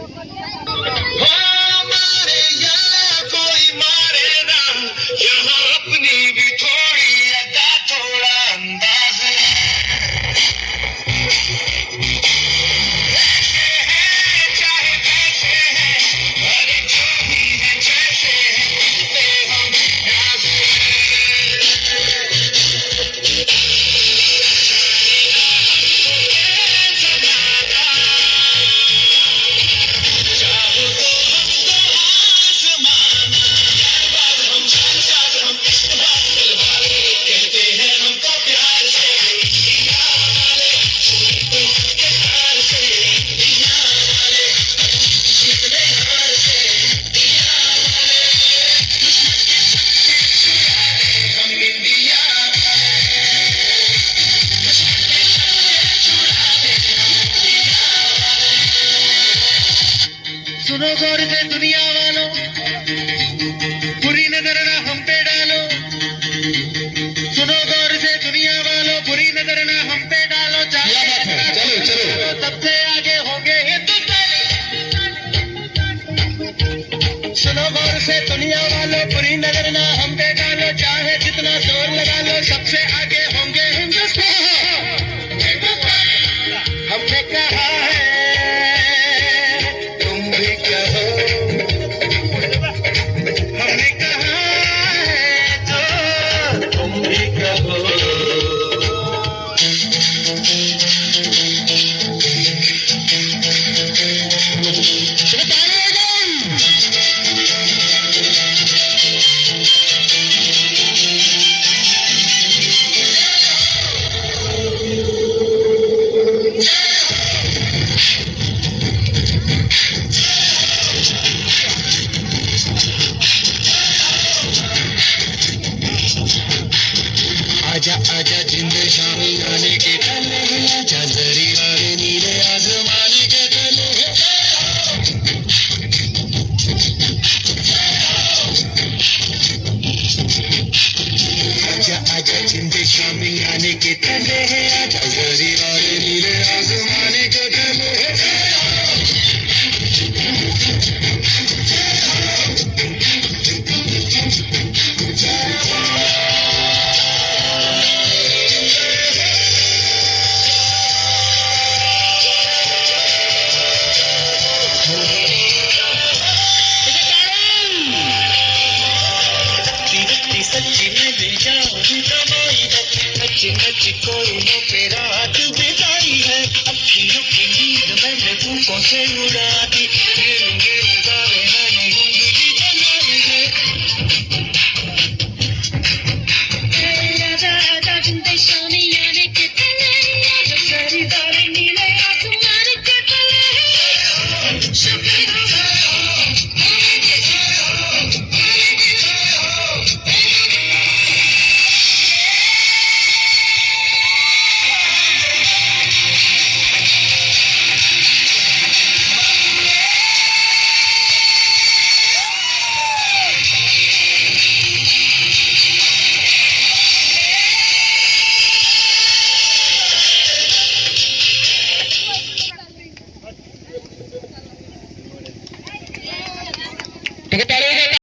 मारे यहाँ कोई मारे ना, यहाँ अपनी भी थोड़ी अदा थोड़ा अंदाज है। चाहे कैसे है, अरे जो भी है जैसे है, पे हम न्याज सुनो गौर से दुनिया वालों, बुरी नजर ना हम पे डालो। सुनो गौर से दुनिया वालों, बुरी नजर ना हम पे डालो। चलो चलो, सबसे आगे होंगे हिंदुस्तानी। सुनो गौर से दुनिया वालों, बुरी नजर ना हम पे डालो। चाहे जितना जोर लगा लो, सबसे आगे होंगे हिंदुस्तानी। हमने कहा है, हमने कहा है जो तुम भी कहो। आजा आजा जिंद शामी आने के तले, आजा जरी वाले नीले आसमाने के तले। आजा आजा जिंद शामी आने के तले, आजा जरी वाले नीले आसमाने के तले। सच्ची में ले जाऊं कमाई है, नच्ची नच्ची कोई नो पे रात बिताई है। अखियों की नींद मैंने फूकों से उड़ा